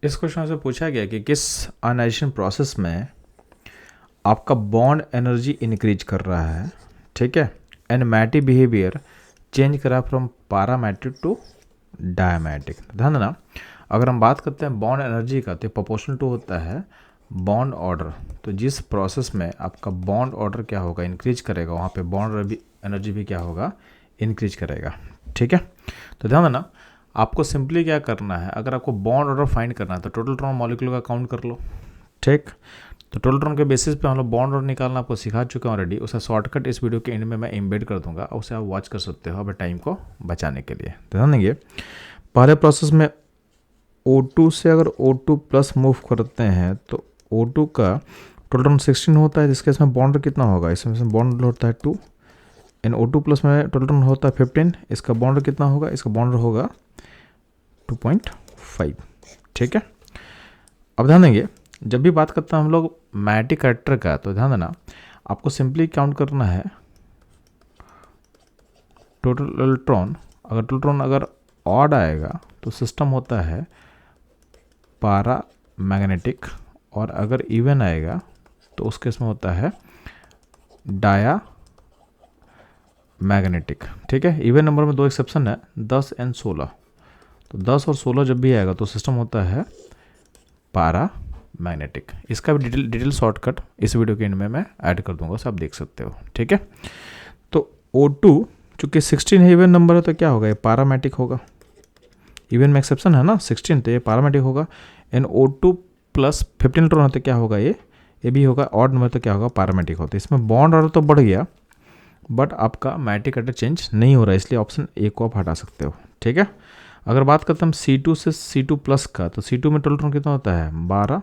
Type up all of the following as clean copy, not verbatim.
इस क्वेश्चन से पूछा गया कि किस आयनाइजेशन प्रोसेस में आपका बॉन्ड एनर्जी इंक्रीज कर रहा है, ठीक है, एनमेटिक बिहेवियर चेंज करा फ्रॉम पैरामेट्रिक टू डायमेट्रिक। ध्यान देना, अगर हम बात करते हैं बॉन्ड एनर्जी का तो प्रोपोर्शनल टू होता है बॉन्ड ऑर्डर। तो जिस प्रोसेस में आपका बॉन्ड ऑर्डर क्या होगा, इंक्रीज करेगा, वहाँ पे बॉन्ड एनर्जी भी क्या होगा, इंक्रीज करेगा। ठीक है, तो ध्यान देना, आपको सिंपली क्या करना है, अगर आपको बॉन्ड ऑर्डर फाइंड करना है तो टोटल ट्रॉन मॉलिक्यूल का काउंट कर लो। ठीक, तो टोटल ट्रॉन के बेसिस पे हम लोग बॉन्ड ऑर्डर निकालना आपको सिखा चुके हैं ऑलरेडी। उसका शॉर्टकट इस वीडियो के एंड में मैं एम्बेड कर दूंगा, उसे आप वॉच कर सकते हो अपने टाइम को बचाने के लिए। तो ध्यान देंगे, पहले प्रोसेस में O2 से अगर O2 प्लस मूव करते हैं तो O2 का टोटल ट्रॉन 16 होता है, जिसके इसमें बॉन्ड कितना होगा, इसमें बॉन्ड होता है 2 एंड O2 प्लस में टोटल ट्रॉन होता है 15। इसका बॉन्ड कितना होगा, इसका बॉन्ड होगा 2.5। ठीक है, अब ध्यान देंगे, जब भी बात करते हैं हम लोग मैग्नेटिक कैरेक्टर का, तो ध्यान देना आपको सिंपली काउंट करना है टोटल इलेक्ट्रॉन। अगर टोटल इलेक्ट्रॉन अगर ऑड आएगा तो सिस्टम होता है पारा मैग्नेटिक, और अगर इवन आएगा तो उस केस में होता है डाया मैग्नेटिक। ठीक है, इवन नंबर में दो एक्सेप्शन है, 10 एंड 16। तो 10 और 16 जब भी आएगा तो सिस्टम होता है पारा मैग्नेटिक। इसका भी डिटेल शॉर्टकट इस वीडियो के एंड में मैं ऐड कर दूंगा, सब आप देख सकते हो। ठीक है, तो O2 चूंकि 16 है, इवन नंबर है, तो क्या होगा, ये पारामेटिक होगा। इवन में एक्सेप्शन है ना 16, तो ये पारामेटिक होगा। एंड O2 प्लस 15 इलेक्ट्रॉन होता है, क्या होगा, ये भी होगा। ऑड नंबर तो क्या होगा, पारामेटिक होता है। इसमें बॉन्ड ऑर्डर तो बढ़ गया, बट आपका मैग्नेटिक कैरेक्टर चेंज नहीं हो रहा है, इसलिए ऑप्शन ए को आप हटा सकते हो। ठीक है, अगर बात करते हैं हम C2 से C2 प्लस का, तो C2 में टोटल इलेक्ट्रॉन कितना होता है, 12।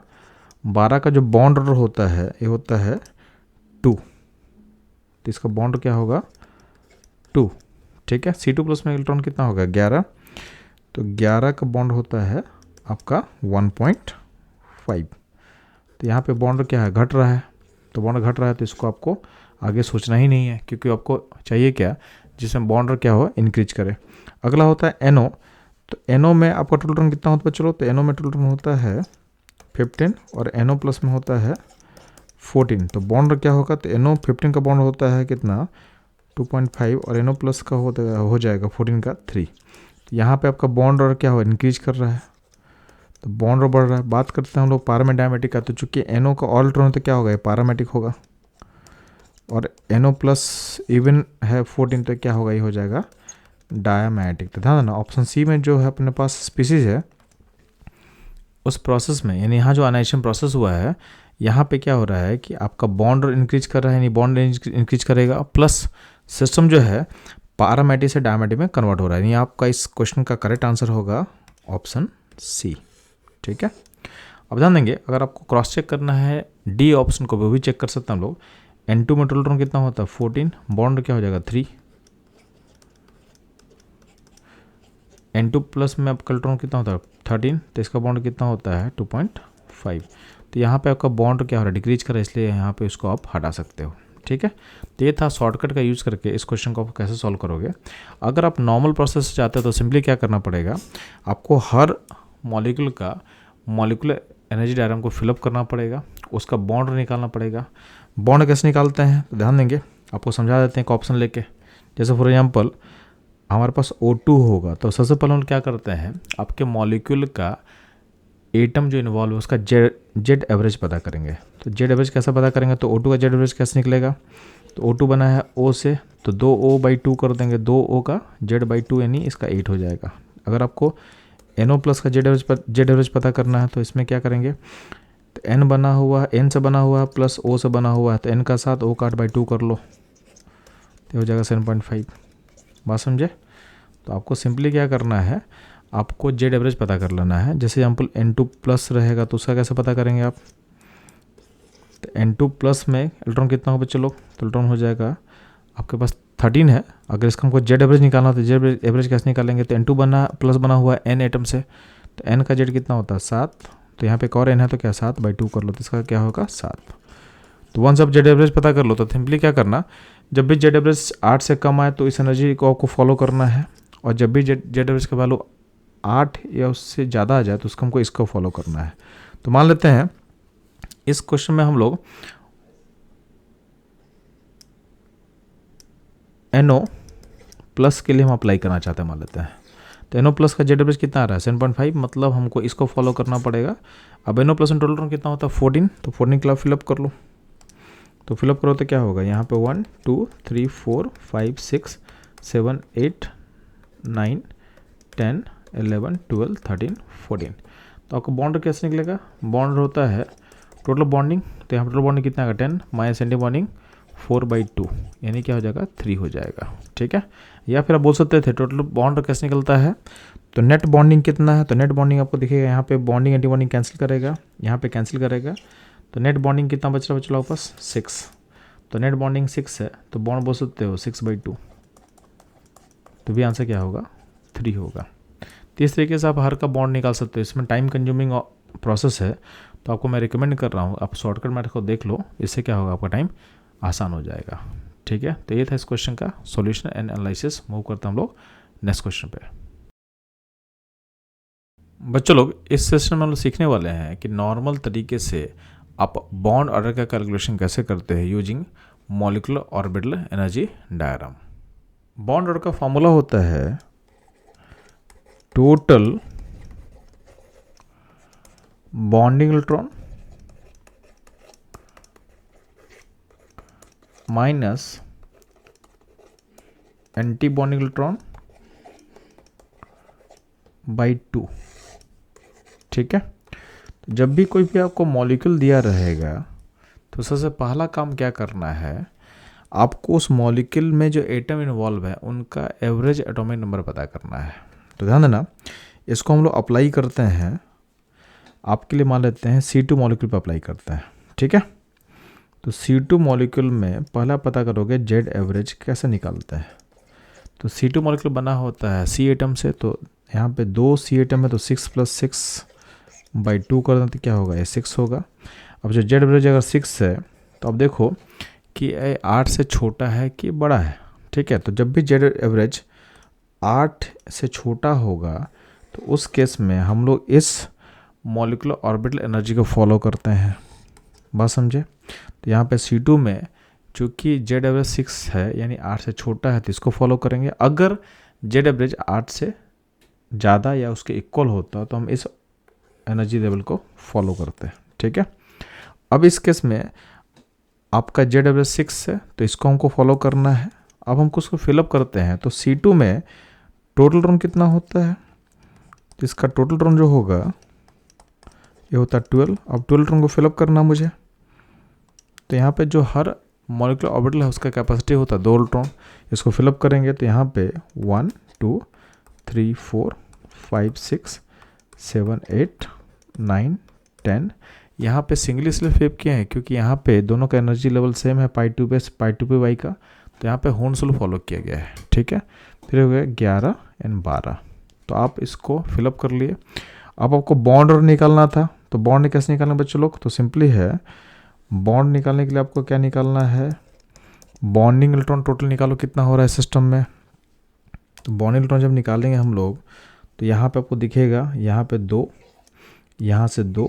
12 का जो बॉन्ड ऑर्डर होता है ये होता है 2, तो इसका बॉन्ड क्या होगा 2। ठीक है, C2 प्लस में इलेक्ट्रॉन कितना होगा 11, तो 11 का बॉन्ड होता है आपका 1.5। तो यहाँ पे बॉन्ड क्या है, घट रहा है। तो बॉन्ड घट रहा है तो इसको आपको आगे सोचना ही नहीं है, क्योंकि आपको चाहिए क्या, जिसमें बॉन्ड क्या हो, इंक्रीज करे। अगला होता है NO। तो NO में आपका टोटल इलेक्ट्रॉन कितना होता है, चलो, तो NO में टोटल इलेक्ट्रॉन होता है 15 और NO प्लस में होता है 14। तो बॉन्ड क्या होगा, तो NO 15 का बॉन्ड होता है कितना 2.5 और NO प्लस का हो जाएगा 14 का 3। तो यहाँ पे आपका बॉन्ड और क्या हो, इंक्रीज कर रहा है, तो बॉन्ड और बढ़ रहा है। बात करते हैं हम लोग पैरामेटिक का, तो चूंकि NO का ऑल इलेक्ट्रॉन तो क्या होगा, ये पैरामेटिक होगा, और NO प्लस इवन है 14, तो क्या होगा, ये हो जाएगा डायमैग्नेटिक। तो ध्यान देना, ऑप्शन सी में जो है अपने पास स्पीसीज है, उस प्रोसेस में, यानी यहाँ जो आयनाइजेशन प्रोसेस हुआ है, यहाँ पे क्या हो रहा है कि आपका बॉन्ड इंक्रीज कर रहा है, यानी बॉन्ड इंक्रीज करेगा, प्लस सिस्टम जो है पैरामेटिक से डायमेटिक में कन्वर्ट हो रहा है। यानी आपका इस क्वेश्चन का करेक्ट आंसर होगा ऑप्शन सी। ठीक है, अब ध्यान देंगे, अगर आपको क्रॉस चेक करना है डी ऑप्शन को, वो भी चेक कर सकते हैं हम लोग। N2 में टोटल इलेक्ट्रॉन कितना होता है 14, बॉन्ड क्या हो जाएगा 3। N2 प्लस में आपका इलेक्ट्रॉन कितना होता है 13, तो इसका बॉन्ड कितना होता है 2.5। तो यहाँ पे आपका बॉन्ड क्या हो रहा है, डिक्रीज कर रहा है, इसलिए यहाँ पे इसको आप हटा सकते हो। ठीक है, तो ये था शॉर्टकट का यूज़ करके इस क्वेश्चन को आप कैसे सॉल्व करोगे। अगर आप नॉर्मल प्रोसेस से चाहते हो तो सिंपली क्या करना पड़ेगा, आपको हर मॉलिक्यूल का मॉलिक्यूलर एनर्जी डायग्राम को फिलअप करना पड़ेगा, उसका बॉन्ड निकालना पड़ेगा। बॉन्ड कैसे निकालते हैं, तो ध्यान देंगे, आपको समझा देते हैं एक ऑप्शन लेके। जैसे फॉर एग्जांपल हमारे पास O2 होगा, तो सबसे पहले हम क्या करते हैं, आपके मॉलिक्यूल का एटम जो इन्वॉल्व है उसका जेड एवरेज पता करेंगे। तो जेड एवरेज कैसे पता करेंगे, तो O2 का जेड एवरेज कैसे निकलेगा, तो O2 बना है O से, तो 2O/2 कर देंगे, 2O का Z/2 यानी इसका 8 हो जाएगा। अगर आपको NO प्लस का जेड एवरेज पता करना है तो इसमें क्या करेंगे, तो N बना हुआ है, N से बना हुआ है प्लस O से बना हुआ है, तो N का 7, O का 8/2 कर लो, तो हो जाएगा 7.5। बात समझे। तो आपको सिंपली क्या करना है, आपको जेड एवरेज पता कर लेना है। जैसे एग्जाम्पल N2 प्लस रहेगा तो उसका कैसे पता करेंगे आप, तो N2 प्लस में इलेक्ट्रॉन कितना होगा, चलो, तो इलेक्ट्रॉन हो जाएगा आपके पास 13 है। अगर इसका हमको जेड एवरेज निकालना हो तो जेड एवरेज कैसे निकालेंगे, तो N2 प्लस बना हुआ है N एटम से, तो N का जेड कितना होता है 7, तो यहाँ पे एक और N है, तो क्या 7/2 कर लो, तो इसका क्या होगा 7। तो वंस आप जेड एवरेज पता कर लो तो सिंपली क्या करना, जब भी जेड एवरेज 8 से कम आए तो इस एनर्जी को आपको फॉलो करना है, और जब भी जेड एवरेज का वैल्यू 8 या उससे ज़्यादा आ जाए तो उसको हमको इसको फॉलो करना है। तो मान लेते हैं इस क्वेश्चन में हम लोग NO प्लस के लिए हम अप्लाई करना चाहते हैं, मान लेते हैं। तो NO प्लस का जेड एवरेज कितना आ रहा है 7.5, मतलब हमको इसको फॉलो करना पड़ेगा। अब NO प्लस टोटल टोन कितना होता है 14, तो 14 के लिए फिलअप कर लो। तो फिलअप करो तो क्या होगा, यहाँ पे 1 2 3 4 5 6 7 8 9 10 11 12 13 14। तो आपका बॉन्ड कैसे निकलेगा, बॉन्ड होता है टोटल बॉन्डिंग, तो यहाँ टोटल बॉन्डिंग कितना आएगा 10 माइनस एंटी बॉन्डिंग 4/2, यानी क्या हो जाएगा 3 हो जाएगा। ठीक है, या फिर आप बोल सकते थे टोटल बॉन्ड कैसे निकलता है, तो नेट बॉन्डिंग कितना है, तो नेट बॉन्डिंग आपको दिखेगा यहाँ पे बॉन्डिंग एंटी बॉन्डिंग कैंसिल करेगा, यहाँ पे कैंसिल करेगा, तो नेट बॉन्डिंग कितना बच रहा है वापस 6। तो नेट बॉन्डिंग 6 है, तो बॉन्ड बोल सकते हो 6/2, तो भी आंसर क्या होगा 3 होगा। तो इस तरीके से आप हर का बॉन्ड निकाल सकते हो। इसमें टाइम कंज्यूमिंग प्रोसेस है, तो आपको मैं रिकमेंड कर रहा हूँ आप शॉर्टकट मेथड को देख लो, इससे क्या होगा आपका टाइम आसान हो जाएगा। ठीक है, तो ये था इस क्वेश्चन का सॉल्यूशन एंड एनालिसिस। मूव करते हैं हम लोग नेक्स्ट क्वेश्चन पे। बच्चों लोग इस सेशन में हम लोग सीखने वाले हैं कि नॉर्मल तरीके से आप बॉन्ड ऑर्डर का कैलकुलेशन कैसे करते हैं using molecular orbital energy diagram. Bond order का फॉर्मूला होता है total bonding electron minus anti bonding electron by 2। ठीक है, तो जब भी कोई भी आपको मॉलिक्यूल दिया रहेगा तो सबसे पहला काम क्या करना है, आपको उस मॉलिक्यूल में जो एटम इन्वॉल्व है उनका एवरेज एटॉमिक नंबर पता करना है। तो ध्यान देना, इसको हम लोग अप्लाई करते हैं, आपके लिए मान लेते हैं C2 मॉलिक्यूल पर अप्लाई करते हैं। ठीक है, तो C2 मॉलिक्यूल में पहला पता करोगे जेड एवरेज कैसे निकालते हैं। तो C2 मॉलिक्यूल बना होता है C एटम से, तो यहाँ पे 2 C एटम है, तो 6 + 6/2 कर दें तो क्या होगा, ये 6 होगा। अब जो जेड एवरेज अगर 6 है तो अब देखो कि ये 8 से छोटा है कि बड़ा है। ठीक है, तो जब भी जेड एवरेज 8 से छोटा होगा तो उस केस में हम लोग इस मॉलिक्यूलर ऑर्बिटल एनर्जी को फॉलो करते हैं। बात समझे, तो यहाँ पे C2 में चूँकि जेड एवरेज 6 है यानी 8 से छोटा है तो इसको फॉलो करेंगे। अगर जेड एवरेज 8 से ज़्यादा या उसके इक्वल होता तो हम इस एनर्जी लेवल को फॉलो करते हैं। ठीक है, अब इस केस में आपका जेड एवरेज 6 है तो इसको हमको फॉलो करना है। अब हमको उसको फिलअप करते हैं, तो C2 में टोटल इलेक्ट्रॉन कितना होता है, तो इसका टोटल इलेक्ट्रॉन जो होगा ये होता है 12। अब 12 इलेक्ट्रॉन को फिलअप करना मुझे, तो यहाँ पे जो हर मॉलिक्यूलर ऑर्बिटल है उसका कैपेसिटी होता है 2 इलेक्ट्रॉन, इसको फिलअप करेंगे तो यहाँ पे 1 2 3 4 5 6 7 8 9 10। यहाँ पे सिंगल इसलिए फिलअप किए हैं क्योंकि यहाँ पे दोनों का एनर्जी लेवल सेम है π2p/y का, तो यहाँ पे होन्सल फॉलो किया गया है। ठीक है, फिर हो गया 11 और 12, तो आप इसको फिलअप कर लिए। अब आपको बॉन्ड और निकालना था, तो बॉन्ड कैसे निकालना बच्चों लोग, तो सिंपली है बॉन्ड निकालने के लिए आपको क्या निकालना है, बॉन्डिंग इलेक्ट्रॉन टोटल निकालो कितना हो रहा है सिस्टम में। तो बॉन्डिंग इलेक्ट्रॉन जब निकालेंगे हम लोग तो यहाँ पे आपको दिखेगा, यहाँ पे 2, यहाँ से 2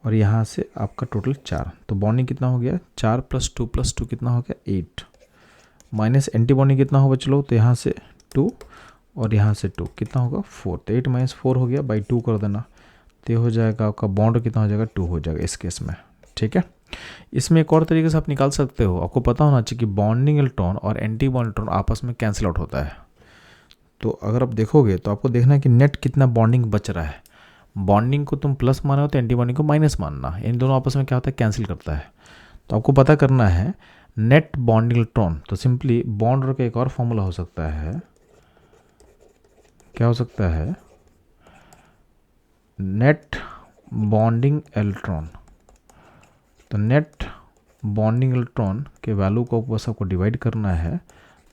और यहाँ से आपका टोटल 4। तो बॉन्डिंग कितना हो गया 4 + 2 + 2 कितना हो गया 8, माइनस एंटी बॉन्डिंग कितना हो बच्चों लोग, तो यहाँ से 2 और यहाँ से 2 कितना होगा 4, तो 8 - 4 हो गया, बाई 2 कर देना, तो हो जाएगा आपका बॉन्ड कितना हो जाएगा 2 हो जाएगा इस केस में। ठीक है, इसमें एक और तरीके से आप निकाल सकते हो, आपको पता होना चाहिए कि बॉन्डिंग इलेक्ट्रॉन और एंटी बॉन्ड इलेक्ट्रॉन आपस में कैंसिल आउट होता है। तो अगर आप देखोगे तो आपको देखना है कि नेट कितना बॉन्डिंग बच रहा है। बॉन्डिंग को तुम प्लस मानो तो एंटी बॉन्डिंग को माइनस मानना, इन दोनों आपस में क्या होता है कैंसिल करता है। तो आपको पता करना है नेट बॉन्डिंग इलेक्ट्रॉन, तो सिंपली बॉन्ड का एक और फॉर्मूला हो सकता है, क्या हो सकता है नेट बॉन्डिंग इलेक्ट्रॉन। तो नेट बॉन्डिंग इलेक्ट्रॉन के वैल्यू को बस आपको डिवाइड करना है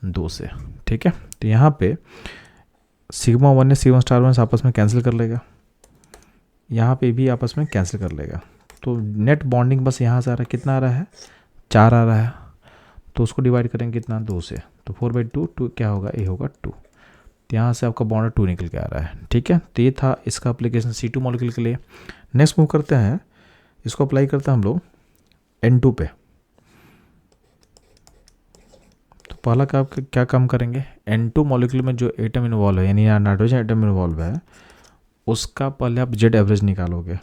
2 से। ठीक है, तो यहाँ पे σ1 ने σ1* आपस में कैंसिल कर लेगा, यहाँ पे भी आपस में कैंसिल कर लेगा, तो नेट बॉन्डिंग बस यहाँ से आ रहा है, कितना आ रहा है 4 आ रहा है, तो उसको डिवाइड करेंगे कितना 2 से, तो 4/2 2 क्या होगा, ये होगा 2। तो यहाँ से आपका बॉन्ड 2 निकल के आ रहा है। ठीक है, तो ये था इसका एप्लीकेशन C2 मॉलिक्यूल के लिए। नेक्स्ट मूव करते हैं, इसको अप्लाई करते हैं हम लोग N2 पे। तो पहला क्या काम करेंगे, N2 मॉलिक्यूल में जो एटम इन्वॉल्व है, यानी यहाँ नाइट्रोजन एटम इन्वॉल्व है, उसका पहले आप जेड एवरेज निकालोगे।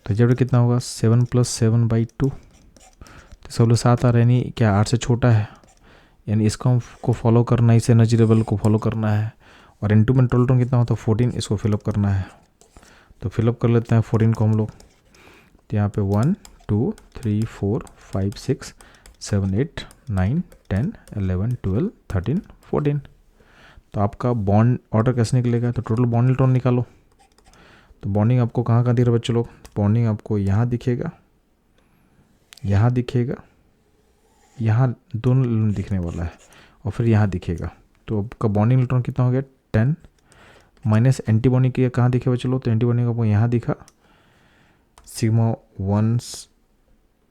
तो जेड कितना होगा, 7 + 7/2। तो सब लोग 7 आ रहे, यानी क्या 8 से छोटा है, यानी इसको को फॉलो करना है, इस एनर्जी लेवल को फॉलो करना है। और N2 में टोटल कितना होता है 14, इसको फिलअप करना है। तो फिलअप कर लेते हैं 14 को हम लोग। तो यहाँ पे 1 2 3 4 5 6 7 8 9 10 11 12 13 14। तो आपका बॉन्ड ऑर्डर कैसे निकलेगा, तो टोटल बॉन्ड इलेक्ट्रॉन निकालो। तो बॉन्डिंग आपको कहाँ दिख रहा है बच्चों लोग, बॉन्डिंग आपको यहाँ दिखेगा, यहाँ दिखेगा, यहाँ दोनों दिखने वाला है, और फिर यहाँ दिखेगा। तो आपका बॉन्डिंग इलेक्ट्रॉन कितना हो गया 10 माइनस एंटी बॉन्डिंग की कहाँ दिखे बच्चों, तो एंटी बॉन्डिंग आपको यहाँ दिखा, सिग्मा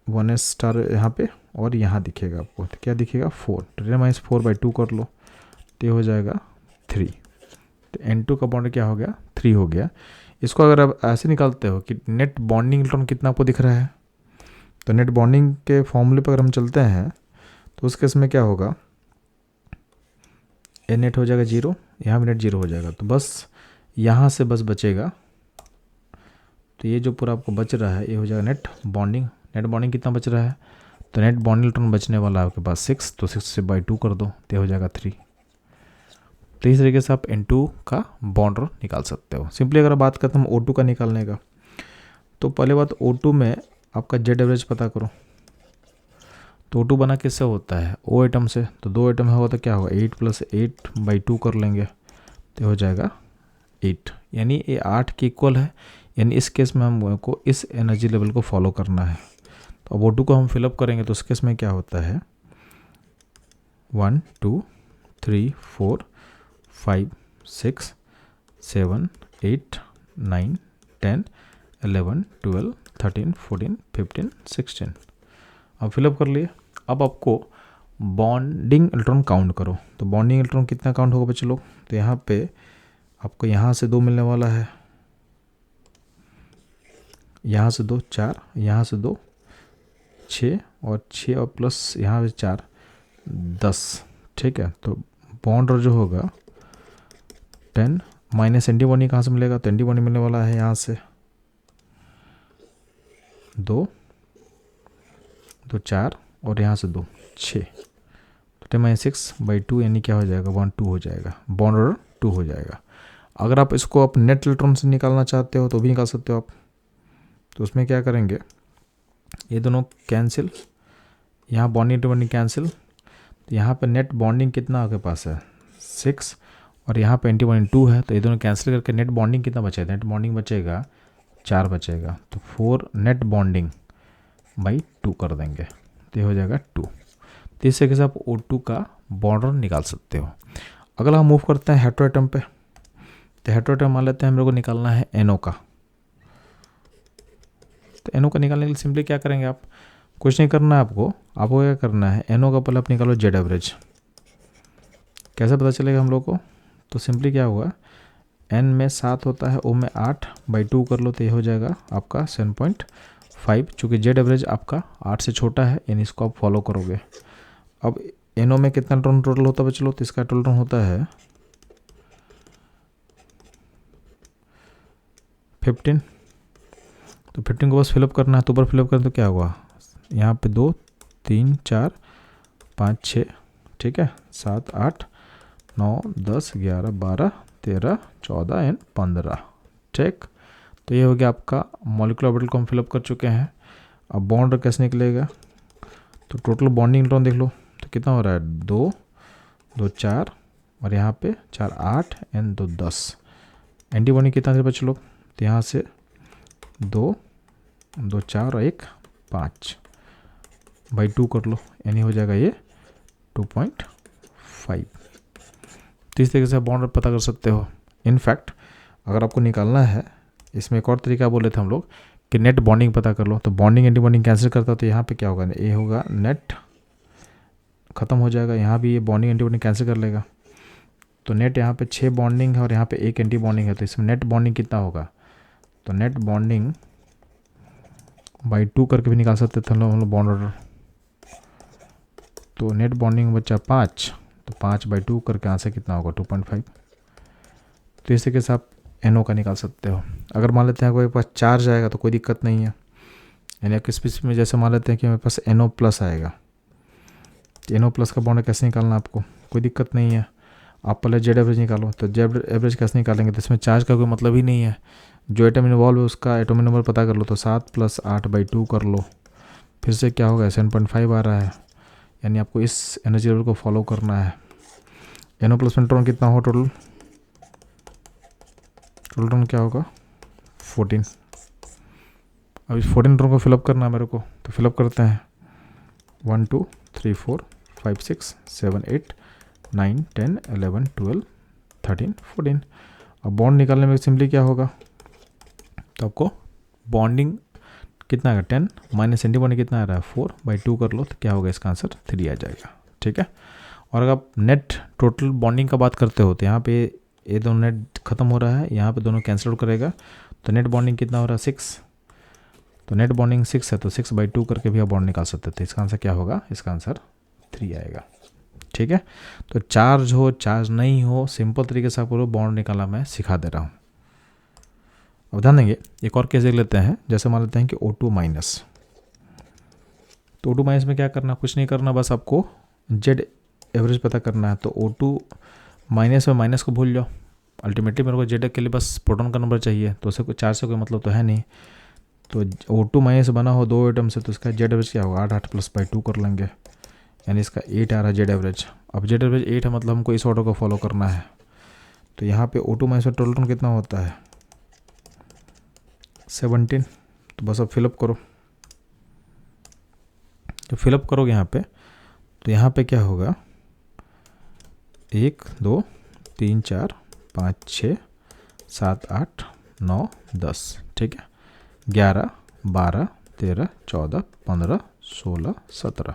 1s स्टार यहाँ पे, और यहाँ दिखेगा आपको, तो क्या दिखेगा 4, तो 10 - 4/2 कर लो, तो ये हो जाएगा 3। तो N2 का बॉन्ड क्या हो गया 3 हो गया। इसको अगर आप ऐसे निकालते हो कि नेट बॉन्डिंग इलेक्ट्रॉन कितना आपको दिख रहा है, तो नेट बॉन्डिंग के फॉर्मूले पर अगर हम चलते हैं तो उस केस में क्या होगा, ए नेट हो जाएगा 0, यहाँ भी नेट 0 हो जाएगा। तो बस यहाँ से बस बचेगा, तो ये जो पूरा आपको बच रहा है ये हो जाएगा नेट बॉन्डिंग। नेट बॉन्डिंग कितना बच रहा है, तो नेट बॉन्डिंग इलेक्ट्रॉन बचने वाला है आपके पास 6, तो 6 से बाई 2 कर दो, तो हो जाएगा 3। तो इस तरीके से आप N2 का बॉन्ड निकाल सकते हो। सिंपली अगर बात करते हैं हम O2 का निकालने का, तो पहले बात O2 में आपका जेड एवरेज पता करो। तो O2 बना किससे होता है, O एटम से। तो 2 एटम होगा तो क्या होगा 8 + 8/2 कर लेंगे, तो हो जाएगा 8, यानी ये 8 के इक्वल है। यानी इस केस में हमको इस एनर्जी लेवल को फॉलो करना है। तो अब O2 को हम फिलअप करेंगे, तो उस केस में क्या होता है 1 2 3 4 5 6 7 8 9 10 11 12 13 14 15 16। अब फिलअप कर लिए। अब आपको बॉन्डिंग इलेक्ट्रॉन काउंट करो। तो बॉन्डिंग इलेक्ट्रॉन कितना काउंट होगा बच्चे लोग, तो यहाँ पे आपको यहाँ से 2 मिलने वाला है, यहाँ से 2 4, यहाँ से 2 6, और 6 और प्लस यहाँ से 4 10। ठीक है, तो बॉन्ड जो होगा 10 माइनस एंटी बॉन्डिंग कहाँ से मिलेगा, तो एंटी बॉन्डिंग मिलने वाला है यहाँ से 2 4, और यहाँ से 2 6, तो 10 - 6/2, यानी क्या हो जाएगा 1 2 हो जाएगा, बॉन्ड ऑर्डर 2 हो जाएगा। अगर आप इसको आप नेट इलेक्ट्रॉन से निकालना चाहते हो तो भी निकाल सकते हो आप। तो उसमें क्या करेंगे, ये दोनों कैंसिल, यहाँ बॉन्डिंग टू बॉन्डिंग कैंसिल, तो यहाँ पे नेट बॉन्डिंग कितना आपके पास है 6, और यहाँ पे एंटी बॉन्डिंग 2 है, तो ये दोनों कैंसिल करके नेट बॉन्डिंग कितना बचेगा, नेट बॉन्डिंग बचेगा 4 बचेगा। तो 4 नेट बॉन्डिंग बाई 2 कर देंगे, तो ये हो जाएगा 2। तो इस तरीके से आप O2 का बॉन्ड निकाल सकते हो। अगला हम मूव करते हैं हेटेरोएटम पे। तो हेटेरोएटम मान लेते हैं हम लोग को निकालना है NO का। तो NO का निकालने के लिए सिंपली क्या करेंगे, आप कुछ नहीं करना है आपको क्या करना है, NO का पहले आप निकालो जेड एवरेज। कैसे पता चलेगा हम लोग को, तो सिंपली क्या होगा, N में 7 होता है, O में 8/2 कर लो, तो ये हो जाएगा आपका 7.5। चूँकि जेड एवरेज आपका 8 से छोटा है, यानी इसको आप फॉलो करोगे। अब NO में कितना इलेक्ट्रॉन टोटल होता है बच्चों, तो इसका टोटल होता है 15। तो 15 को बस फिलअप करना है, तो ऊपर फिलअप करें तो क्या होगा, यहाँ पे 2 3 4 5 6, ठीक है, 7 8 9 10 11 12 13 14 एंड 15। ठीक, तो ये हो गया आपका मॉलिक्यूलर ऑर्बिटल को हम फिलअप कर चुके हैं। अब बॉन्ड कैसे निकलेगा, तो टोटल बॉन्डिंग इलेक्ट्रॉन देख लो, तो कितना हो रहा है 2 2 4, और यहाँ पे 4 8 एंड 2 10। एंटी बॉन्डिंग कितना थे बच्चे लोग, तो यहाँ से 2 2 4 और 1 5/2 कर लो, यानी हो जाएगा ये 2.5। तो इस तरीके से बॉन्ड पता कर सकते हो। इनफैक्ट अगर आपको निकालना है, इसमें एक और तरीका बोले थे हम लोग कि नेट बॉन्डिंग पता कर लो। तो बॉन्डिंग एंटी बॉन्डिंग कैंसिल करता तो यहाँ पे क्या होगा, ये होगा नेट खत्म हो जाएगा, यहाँ भी ये बॉन्डिंग एंटी बॉन्डिंग कैंसिल कर लेगा। तो नेट यहाँ पे 6 बॉन्डिंग है और यहाँ पे 1 एंटी बॉन्डिंग है, तो इसमें नेट बॉन्डिंग कितना होगा, तो नेट बॉन्डिंग बाई 2 करके भी निकाल सकते थे हम लोग बॉन्ड ऑर्डर। तो नेट बॉन्डिंग बचा 5, तो 5/2 करके आंसर कितना होगा 2.5। तो इस तरीके से आप NO का निकाल सकते हो। अगर मान लेते हैं कोई पास चार्ज आएगा तो कोई दिक्कत नहीं है, यानी आपके स्पीच में जैसे मान लेते हैं कि मेरे पास NO+ आएगा, तो NO+ का बॉन्ड कैसे निकालना आपको, कोई दिक्कत नहीं है। आप पहले जेड एवरेज निकालो, तो जेड एवरेज कैसे निकालेंगे, तो इसमें चार्ज का कोई मतलब ही नहीं है, जो एटम इन्वॉल्व है उसका एटॉमिक नंबर पता कर लो, तो 7 + 8/2 कर लो, फिर से क्या होगा 7.5 आ रहा है, यानी आपको इस एनर्जी लेवल को फॉलो करना है। NO+ में न्यूट्रॉन कितना हो टोटल न्यूट्रॉन क्या होगा 14। अब इस 14 न्यूट्रॉन को फिलअप करना है मेरे को, तो फिलअप करते हैं 1 2 3 4 5 6 7 8 9 10 11 12 13 14। अब बॉन्ड निकालने में सिंपली क्या होगा, तो आपको बॉन्डिंग कितना आएगा 10 माइनस एंटी बॉन्डिंग कितना आ रहा है 4/2 कर लो, तो क्या होगा इसका आंसर 3 आ जाएगा। ठीक है। और अगर आप नेट टोटल बॉन्डिंग का बात करते हो तो यहाँ पे ये दोनों नेट खत्म हो रहा है, यहाँ पे दोनों कैंसिल आउट करेगा, तो नेट बॉन्डिंग कितना हो रहा है 6, तो नेट बॉन्डिंग 6 है, तो 6/2 करके भी आप बॉन्ड निकाल सकते थे। इसका आंसर क्या होगा, इसका आंसर 3 आएगा। ठीक है। तो चार्ज हो चार्ज नहीं हो, सिंपल तरीके से आपको बॉन्ड निकालना मैं सिखा दे रहा हूँ। अब ध्यान देंगे, एक और केस देख लेते हैं। जैसे मान लेते हैं कि O2-, तो O2- में क्या करना, कुछ नहीं करना, बस आपको जेड एवरेज पता करना है। तो O2- में माइनस को भूल जाओ, अल्टीमेटली मेरे को जेड के लिए बस प्रोटॉन का नंबर चाहिए, तो उसे कोई चार्ज से कोई मतलब तो है नहीं। तो O2- बना हो 2 एटम से, तो इसका जेड एवरेज क्या होगा 8 +/2 कर लेंगे, यानी इसका 8 आ रहा है जेड एवरेज। अब जेड एवरेज 8 है, मतलब हमको इस ऑर्डर को फॉलो करना है। तो यहाँ पे O2- में टोटल कितना होता है 17, तो बस अब फिलअप करो। तो फिलअप करोगे यहाँ पे, तो यहाँ पे क्या होगा 1 2 3 4 5 6 7 8 9 10। ठीक है। 11 12 13 14 15 16 17,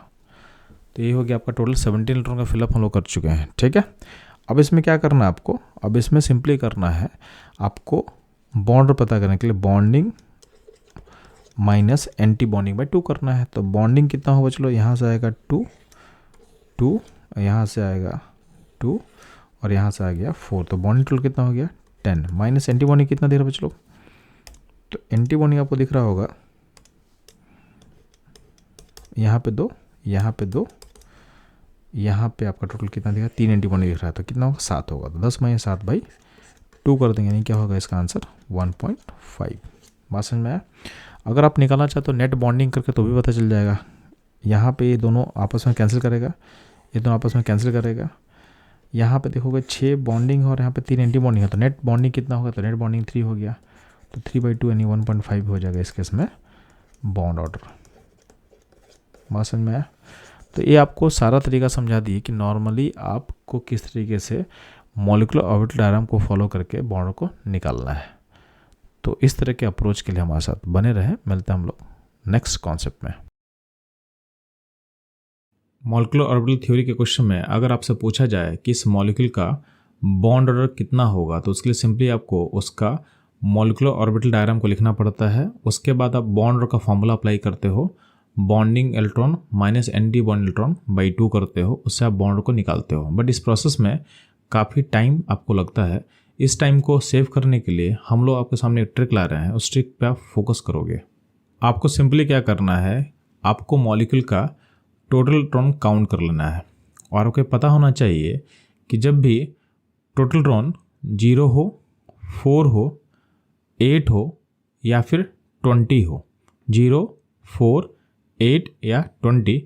तो ये हो गया आपका टोटल 17 लीटर का फिलअप हम लोग कर चुके हैं। ठीक है। अब इसमें क्या करना है आपको, अब इसमें सिंपली करना है आपको बॉन्ड पता करने के लिए bonding minus anti bonding by 2 करना है। तो बॉन्डिंग कितना होगा, चलो यहाँ से आएगा 2 2, यहाँ से आएगा 2 और यहाँ से आ गया 4, तो बॉन्डिंग टोटल कितना हो गया 10, माइनस एंटी बॉन्डिंग कितना दे रहा है बच्चों, तो एंटी बॉन्डिंग आपको दिख रहा होगा यहाँ पे 2, यहाँ पे 2, यहाँ पे आपका टोटल कितना दिखा 3 एंटी बॉन्डिंग दिख रहा है, तो कितना होगा 7 होगा। तो 10 - 7/2 कर देंगे, यानी क्या होगा इसका आंसर 1.5। बात समझ में आया। अगर आप निकालना चाहते हो नेट बॉन्डिंग करके तो भी पता चल जाएगा। यहाँ पे ये दोनों आपस में कैंसिल करेगा, ये दोनों आपस में कैंसिल करेगा। यहाँ पे देखोगे 6 बॉन्डिंग और यहाँ पे 3 एंटी बॉन्डिंग है, तो नेट बॉन्डिंग कितना होगा, तो नेट बॉन्डिंग 3 हो गया, तो 3/2 यानी 1.5 हो जाएगा इस केस में बॉन्ड ऑर्डर। बात समझ में आया। तो ये आपको सारा तरीका समझा दिए कि नॉर्मली आपको किस तरीके से मॉलिक्यूलर ऑर्बिटल डायग्राम को फॉलो करके बॉन्ड को निकालना है। तो इस तरह के अप्रोच के लिए हमारे साथ बने रहें। मिलते हैं हम लोग नेक्स्ट कॉन्सेप्ट में। मॉलिक्यूलर ऑर्बिटल थ्योरी के क्वेश्चन में अगर आपसे पूछा जाए कि इस मॉलिक्यूल का बॉन्ड ऑर्डर कितना होगा, तो उसके लिए सिंपली आपको उसका मॉलिक्यूलर ऑर्बिटल डायग्राम को लिखना पड़ता है। उसके बाद आप बॉन्ड ऑर्डर का फॉर्मूला अप्लाई करते हो, bonding electron minus anti bond electron by 2 करते हो, उससे आप बॉन्ड को निकालते हो। बट इस प्रोसेस में काफ़ी टाइम आपको लगता है। इस टाइम को सेव करने के लिए हम लोग आपके सामने एक ट्रिक ला रहे हैं, उस ट्रिक पे आप फोकस करोगे। आपको सिंपली क्या करना है, आपको मॉलिक्यूल का टोटल इलेक्ट्रॉन काउंट कर लेना है, और आपको पता होना चाहिए कि जब भी टोटल इलेक्ट्रॉन 0 हो, 4 हो, 8 हो या फिर 20 हो, 0 4 8 या 20,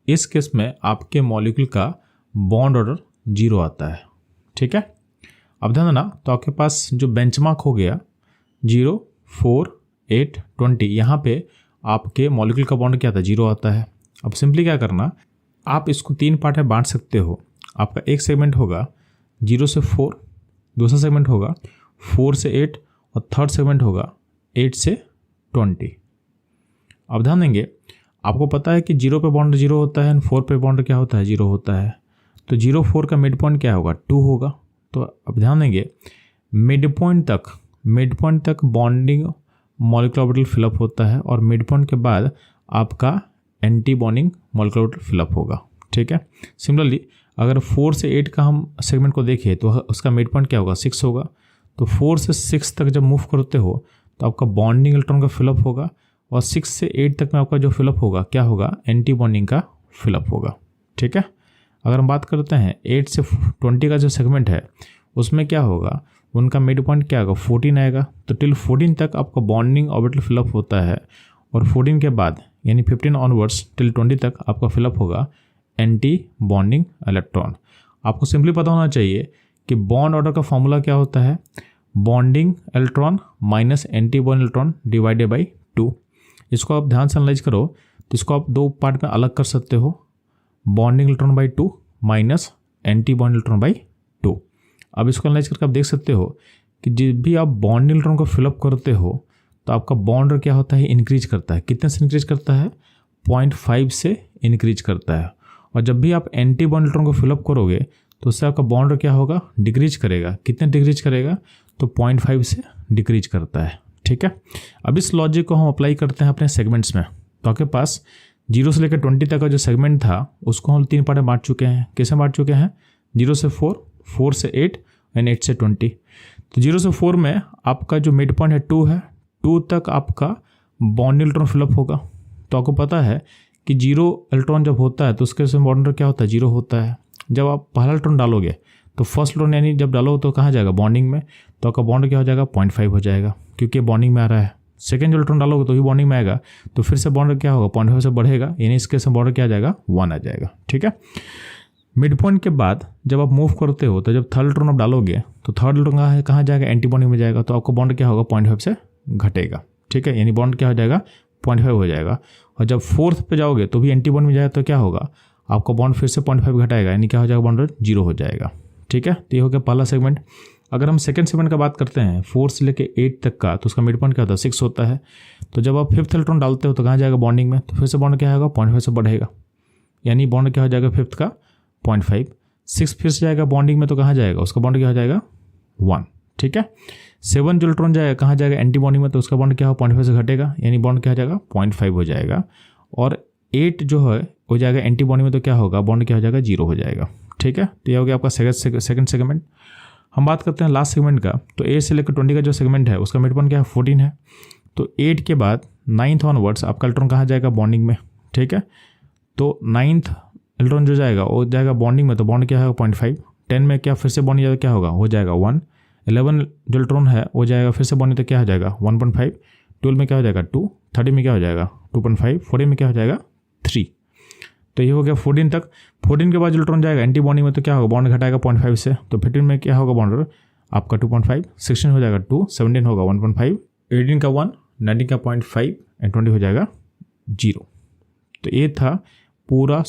इस केस में आपके मॉलिक्यूल का बॉन्ड ऑर्डर 0 आता है। ठीक है। अब ध्यान देना, तो आपके पास जो बेंचमार्क हो गया 0 4 8 20, यहाँ पे आपके मॉलिक्यूल का बॉन्ड क्या आता है 0 आता है। अब सिंपली क्या करना, आप इसको 3 पार्ट में बांट सकते हो। आपका एक सेगमेंट होगा 0 से 4, दूसरा सेगमेंट होगा 4 से 8 और थर्ड सेगमेंट होगा 8 से 20। अब ध्यान देंगे, आपको पता है कि 0 पे बॉन्ड 0 होता है, 4 पे बॉन्ड क्या होता है 0 होता है। तो 0 4 का मिड पॉइंट क्या होगा 2 होगा, तो अब ध्यान देंगे मिड पॉइंट तक बॉन्डिंग मॉलिक्यूलर ऑर्बिटल फिलअप होता है और मिड पॉइंट के बाद आपका anti bonding molecular orbital fill up होगा, ठीक है। सिमिलरली अगर 4 से 8 का हम सेगमेंट को देखें तो उसका मिड पॉइंट क्या होगा, 6 होगा। तो 4 से 6 तक जब मूव करते हो तो आपका बॉन्डिंग इलेक्ट्रॉन का फिलअप होगा और 6 से 8 तक में आपका जो फिलअप होगा क्या होगा, एंटी बॉन्डिंग का फिलअप होगा, ठीक है। अगर हम बात करते हैं 8 से 20 का जो सेगमेंट है उसमें क्या होगा, उनका मिड पॉइंट क्या होगा, 14 आएगा। तो टिल 14 तक आपका बॉन्डिंग ऑर्बिटल फिलअप होता है और 14 के बाद यानी 15 ऑनवर्ड्स टिल 20 तक आपका फिलअप होगा एंटी बॉन्डिंग इलेक्ट्रॉन। आपको सिंपली पता होना चाहिए कि बॉन्ड ऑर्डर का फॉर्मूला क्या होता है, bonding electron minus anti bond electron divided by 2। इसको आप ध्यान से एनालाइज करो तो इसको आप दो पार्ट में अलग कर सकते हो, bonding electron by 2 minus anti bond electron by 2। अब इसको एनालाइज करके आप देख सकते हो कि जब भी आप बॉन्डिंग इलेक्ट्रॉन को फिलअप करते हो तो आपका बॉन्ड क्या होता है, इंक्रीज करता है। कितने से इंक्रीज करता है, 0.5 से इंक्रीज करता है। और जब भी आप एंटी बॉन्ड इलेक्ट्रॉन को फिलअप करोगे तो उससे आपका बॉन्ड क्या होगा, डिक्रीज करेगा। कितने डिक्रीज करेगा, तो 0.5 से डिक्रीज करता है, ठीक है। अब इस लॉजिक को हम अप्लाई करते हैं अपने सेगमेंट्स में। तो आपके पास 0 से लेकर 20 तक का जो सेगमेंट था उसको हम 3 पार्ट में बांट चुके हैं। कैसे बांट चुके हैं, 0 से 4, 4 से 8 एंड 8 से 20। तो 0 से 4 में आपका जो मिड पॉइंट है 2 है, 2 तक आपका बॉन्ड इलेक्ट्रॉन फिलअप होगा। तो आपको पता है कि 0 इलेक्ट्रॉन जब होता है तो उसके से बॉन्ड क्या होता है, 0 होता है। जब आप पहला इलेक्ट्रॉन डालोगे तो फर्स्ट इलेक्ट्रॉन यानी जब डालोगे तो कहाँ जाएगा, बॉन्डिंग में। तो आपका बॉन्ड क्या हो जाएगा, 0.5 हो जाएगा क्योंकि बॉन्डिंग में आ रहा है। सेकेंड जो इलेक्ट्रॉन डालोगे तो भी बॉन्डिंग में आएगा, तो फिर से बॉन्ड क्या होगा, 0.5 से बढ़ेगा, यानी इसके से बॉन्ड क्या आ जाएगा, 1 आ जाएगा, ठीक है। मिड पॉइंट के बाद जब आप मूव करते हो तो जब थर्ड इलेक्ट्रॉन आप डालोगे तो थर्ड इलेक्ट्रॉन कहाँ जाएगा, एंटी बॉन्डिंग में जाएगा। तो आपको बॉन्ड क्या होगा, 0.5 से घटेगा, ठीक है, यानी बॉन्ड क्या हो जाएगा, 0.5 हो जाएगा। और जब फोर्थ पे जाओगे तो भी एंटी बॉन्ड में जाएगा तो क्या होगा, आपका बॉन्ड फिर से 0.5 घटाएगा, यानी क्या हो जाएगा, बॉन्ड 0 हो जाएगा, ठीक है। तो ये हो गया पहला सेगमेंट। अगर हम सेकंड सेगमेंट का बात करते हैं 4 से लेकर 8 तक का, तो उसका मिड पॉइंट क्या होता है, 6 होता है। तो जब आप फिफ्थ इलेक्ट्रॉन डालते हो तो कहाँ जाएगा, बॉन्डिंग में। तो फिर से बॉन्ड क्या होगा, 0.5 से बढ़ेगा, यानी बॉन्ड क्या हो जाएगा, फिफ्थ का 0.5। 6 फिर से जाएगा बॉन्डिंग में तो कहाँ जाएगा, उसका बॉन्ड क्या हो जाएगा, 1, ठीक है। 7 जो इलेक्ट्रॉन जाएगा कहाँ जाएगा, एंटी बॉन्डिंग में, तो उसका बॉन्ड क्या हो, 0.5 से घटेगा, यानी बॉन्ड क्या हो जाएगा, 0.5 हो जाएगा। और 8 जो है हो जाएगा एंटी बॉन्डिंग में, तो क्या होगा, बॉन्ड क्या हो जाएगा, 0 हो जाएगा, ठीक है। तो ये हो गया आपका सेकंड सेगमेंट। हम बात करते हैं लास्ट सेगमेंट का। तो 8 से लेकर 20 का जो सेगमेंट है उसका मिड पॉइंट क्या है, 14 है। तो 8 के बाद 9th ऑनवर्ड्स आपका इलेक्ट्रॉन कहाँ जाएगा, बॉन्डिंग में, ठीक है। तो 9th इलेक्ट्रॉन जो जाएगा वो जाएगा बॉन्डिंग में, तो बॉन्ड क्या है, 0.5। 10 में क्या फिर से बॉन्डिंग जाएगा, क्या होगा, हो जाएगा 1। 11 जो इलेक्ट्रॉन है वो जाएगा फिर से बॉन्डिंग, तो क्या हो जाएगा, 1.5। 12 में क्या हो जाएगा, 2। 13 में क्या हो जाएगा, 2.5। 14 में क्या हो जाएगा, 3। तो ये हो गया 14 तक। 14 के बाद जो इलेक्ट्रॉन जाएगा एंटी बॉन्डिंग में, तो क्या होगा, बॉन्ड घटाएगा 0.5 से। तो 15 में क्या होगा, बॉन्ड आपका 2.5। 16 हो जाएगा 2। 17 होगा 1.5। 18 का 1, 19 का 0.5 एंड 20 हो जाएगा 0। तो ये था पूरा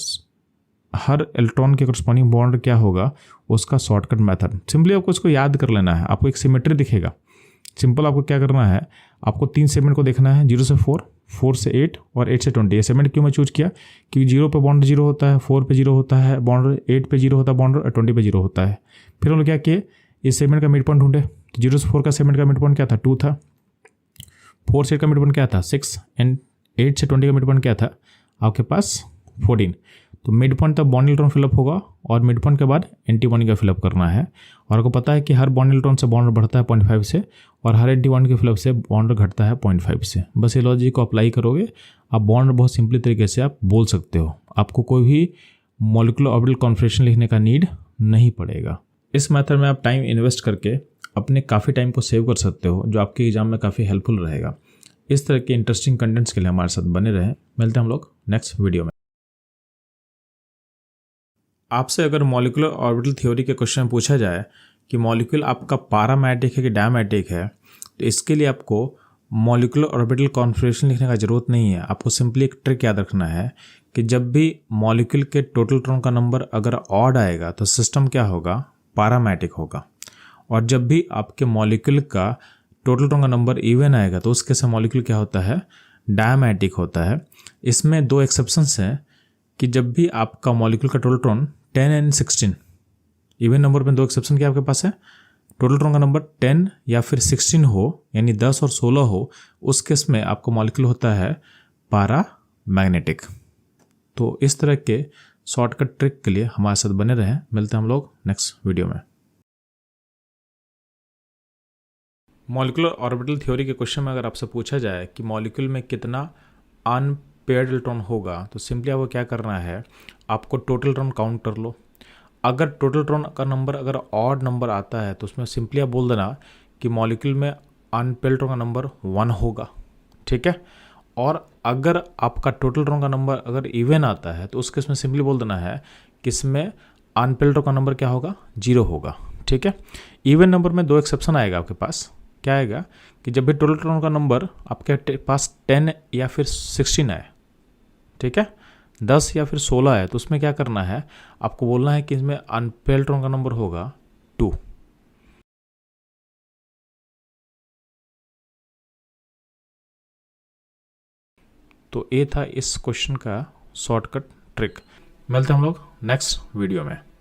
हर इलेक्ट्रॉन के करस्पॉन्डिंग बॉन्ड क्या होगा उसका शॉर्टकट मेथड। सिंपली आपको इसको याद कर लेना है। आपको एक सिमेट्री दिखेगा, सिंपल आपको क्या करना है, आपको 3 सेगमेंट को देखना है, 0 से 4, 4 से 8 और 8 से 20। ये सेगमेंट क्यों मैं चूज किया, क्योंकि 0 पे बॉन्ड 0 होता है, 4 पे 0 होता है बॉन्ड, 8 पे 0 होता है बॉन्ड और 20 पे 0 होता है। फिर हम लोग क्या किए, इस सेगमेंट का मिड पॉइंट ढूंढे। तो 0 से 4 का सेगमेंट का मिड पॉइंट क्या था, 2 था। 4 से 8 का मिड पॉइंट क्या था, 6 एंड 8 से 20 का मिड पॉइंट क्या था आपके पास, 14। तो मिड पॉइंट तक बॉन्ड इलेक्ट्रॉन फिलअप होगा और मिड पॉइंट के बाद एंटी बॉन्डिंग का फिलअप करना है। और आपको पता है कि हर बॉन्ड इलेक्ट्रॉन से बॉन्ड बढ़ता है 0.5 से और हर एंटी बॉन्ड के फिलअप से बॉन्ड घटता है 0.5 से। बस ये लॉजिक को अप्लाई करोगे आप बॉन्ड बहुत सिंपली तरीके से आप बोल सकते हो। आपको कोई भी मॉलिक्यूलर ऑर्बिटल कॉन्फिगरेशन लिखने का नीड नहीं पड़ेगा। इस मेथड में आप टाइम इन्वेस्ट करके अपने काफ़ी टाइम को सेव कर सकते हो, जो आपके एग्जाम में काफ़ी हेल्पफुल रहेगा। इस तरह के इंटरेस्टिंग कंटेंट्स के लिए हमारे साथ बने रहें। मिलते हैं हम लोग नेक्स्ट वीडियो में। आपसे अगर मॉलिक्यूलर ऑर्बिटल थ्योरी के क्वेश्चन पूछा जाए कि मॉलिक्यूल आपका पैरामैटिक है कि डायमैटिक है, तो इसके लिए आपको मॉलिक्यूलर ऑर्बिटल कॉन्फिगरेशन लिखने का ज़रूरत नहीं है। आपको सिंपली एक ट्रिक याद रखना है कि जब भी मॉलिक्यूल के टोटल इलेक्ट्रॉन का नंबर अगर ऑड आएगा तो सिस्टम क्या होगा, पैरामैटिक होगा। और जब भी आपके मॉलिक्यूल का टोटल इलेक्ट्रॉन का नंबर इवन आएगा तो उसके से मॉलिक्यूल क्या होता है, डायमैटिक होता है। इसमें 2 एक्सेप्शंस हैं कि जब भी आपका मॉलिक्यूल का total electron 10 and 16 even number में दो एक्सेप्शन क्या आपके पास है, टोटल इलेक्ट्रॉन का नंबर 10 या फिर 16 हो, यानी 10 और 16 हो, उस केस में आपको मॉलिक्यूल होता है पारा मैग्नेटिक। तो इस तरह के शॉर्टकट ट्रिक के लिए हमारे साथ बने रहें। मिलते हैं हम लोग नेक्स्ट वीडियो में। मॉलिक्यूलर ऑर्बिटल थ्योरी के क्वेश्चन में अगर आपसे पूछा जाए कि मॉलिक्यूल में कितना अनपेयर्ड इलेक्ट्रॉन होगा, तो सिंपली आपको क्या करना है, आपको टोटल इलेक्ट्रॉन काउंट कर लो। अगर टोटल इलेक्ट्रॉन का नंबर अगर ऑड नंबर आता है तो उसमें सिंपली आप बोल देना कि मॉलिक्यूल में अनपेयर्ड इलेक्ट्रॉन का नंबर 1 होगा, ठीक है। और अगर आपका टोटल इलेक्ट्रॉन का नंबर अगर इवन आता है तो उस केस में सिंपली बोल देना है कि इसमें अनपेयर्ड इलेक्ट्रॉन का नंबर क्या होगा, 0 होगा, ठीक है। इवन नंबर में दो एक्सेप्शन आएगा आपके पास। क्या आएगा कि जब भी टोटल इलेक्ट्रॉन का नंबर आपके पास 10 या फिर 16 है, ठीक है, 10 या फिर 16 है, तो उसमें क्या करना है, आपको बोलना है कि इसमें अनपेयर्ड इलेक्ट्रॉन का नंबर होगा 2। तो ये था इस क्वेश्चन का शॉर्टकट ट्रिक। मिलते हैं हम लोग नेक्स्ट वीडियो में।